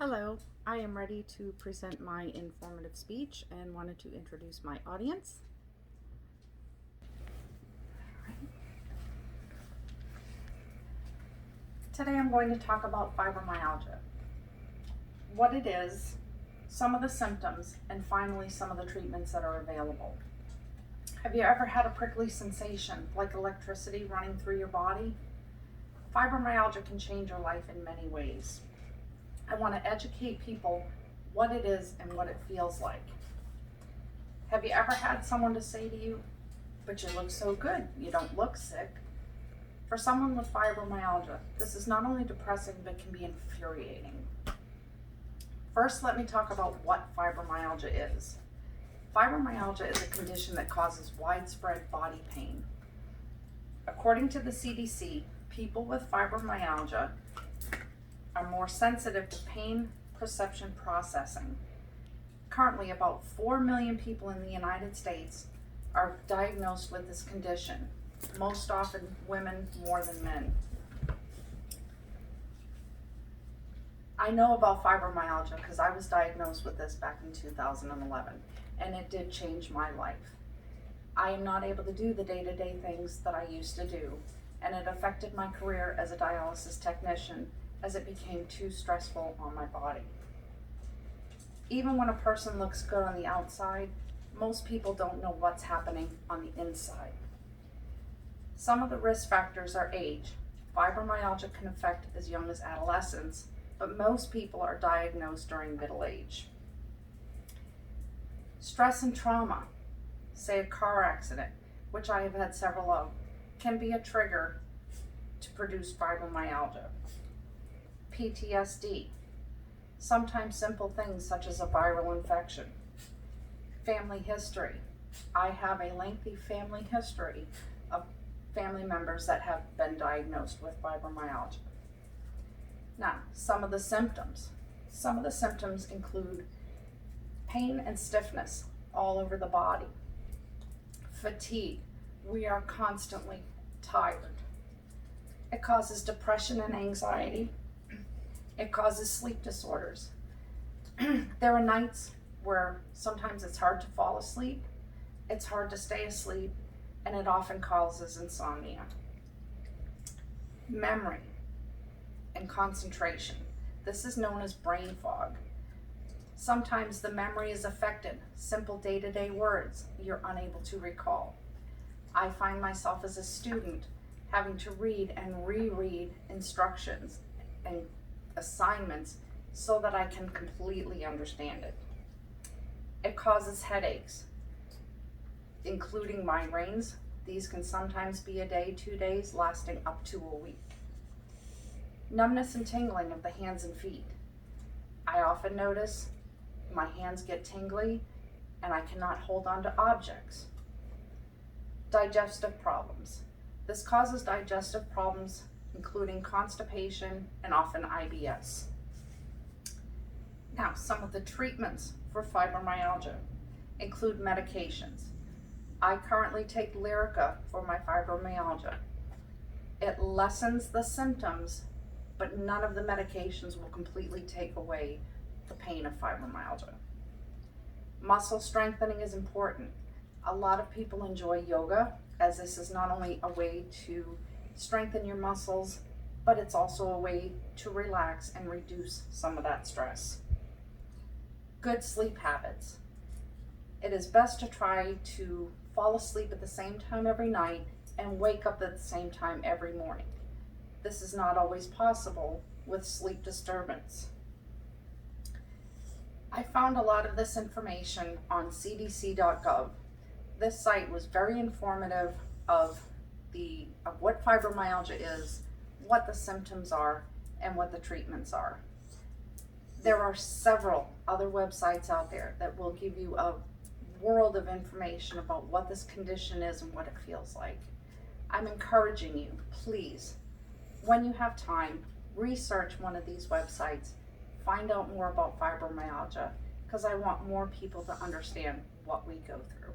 Hello, I am ready to present my informative speech and wanted to introduce my audience. Today I'm going to talk about fibromyalgia, what it is, some of the symptoms, and finally some of the treatments that are available. Have you ever had a prickly sensation like electricity running through your body? Fibromyalgia can change your life in many ways. I want to educate people what it is and what it feels like. Have you ever had someone to say to you, "But you look so good, you don't look sick"? For someone with fibromyalgia, this is not only depressing but can be infuriating. First, let me talk about what fibromyalgia is. Fibromyalgia is a condition that causes widespread body pain. According to the CDC, people with fibromyalgia are more sensitive to pain perception processing. Currently, about 4 million people in the United States are diagnosed with this condition, most often women more than men. I know about fibromyalgia because I was diagnosed with this back in 2011, and it did change my life. I am not able to do the day-to-day things that I used to do, and it affected my career as a dialysis technician as it became too stressful on my body. Even when a person looks good on the outside, most people don't know what's happening on the inside. Some of the risk factors are age. Fibromyalgia can affect as young as adolescents, but most people are diagnosed during middle age. Stress and trauma, say a car accident, which I have had several of, can be a trigger to produce fibromyalgia. PTSD, sometimes simple things such as a viral infection. Family history. I have a lengthy family history of family members that have been diagnosed with fibromyalgia. Now, some of the symptoms. Some of the symptoms include pain and stiffness all over the body. Fatigue. We are constantly tired. It causes depression and anxiety. It causes sleep disorders. There are nights where sometimes it's hard to fall asleep, it's hard to stay asleep, and it often causes insomnia. Memory and concentration. This is known as brain fog. Sometimes the memory is affected. Simple day-to-day words you're unable to recall. I find myself as a student having to read and reread instructions and assignments so that I can completely understand it. It causes headaches, including migraines. These can sometimes be a day, 2 days, lasting up to a week. Numbness and tingling of the hands and feet. I often notice my hands get tingly and I cannot hold on to objects. Digestive problems. This causes digestive problems including constipation and often IBS. Now, some of the treatments for fibromyalgia include medications. I currently take Lyrica for my fibromyalgia. It lessens the symptoms, but none of the medications will completely take away the pain of fibromyalgia. Muscle strengthening is important. A lot of people enjoy yoga, as this is not only a way to strengthen your muscles, but it's also a way to relax and reduce some of that stress. Good sleep habits. It is best to try to fall asleep at the same time every night and wake up at the same time every morning. This is not always possible with sleep disturbance. I found a lot of this information on cdc.gov. This site was very informative of what fibromyalgia is, what the symptoms are, and what the treatments are. There are several other websites out there that will give you a world of information about what this condition is and what it feels like. I'm encouraging you, please, when you have time, research one of these websites, find out more about fibromyalgia, because I want more people to understand what we go through.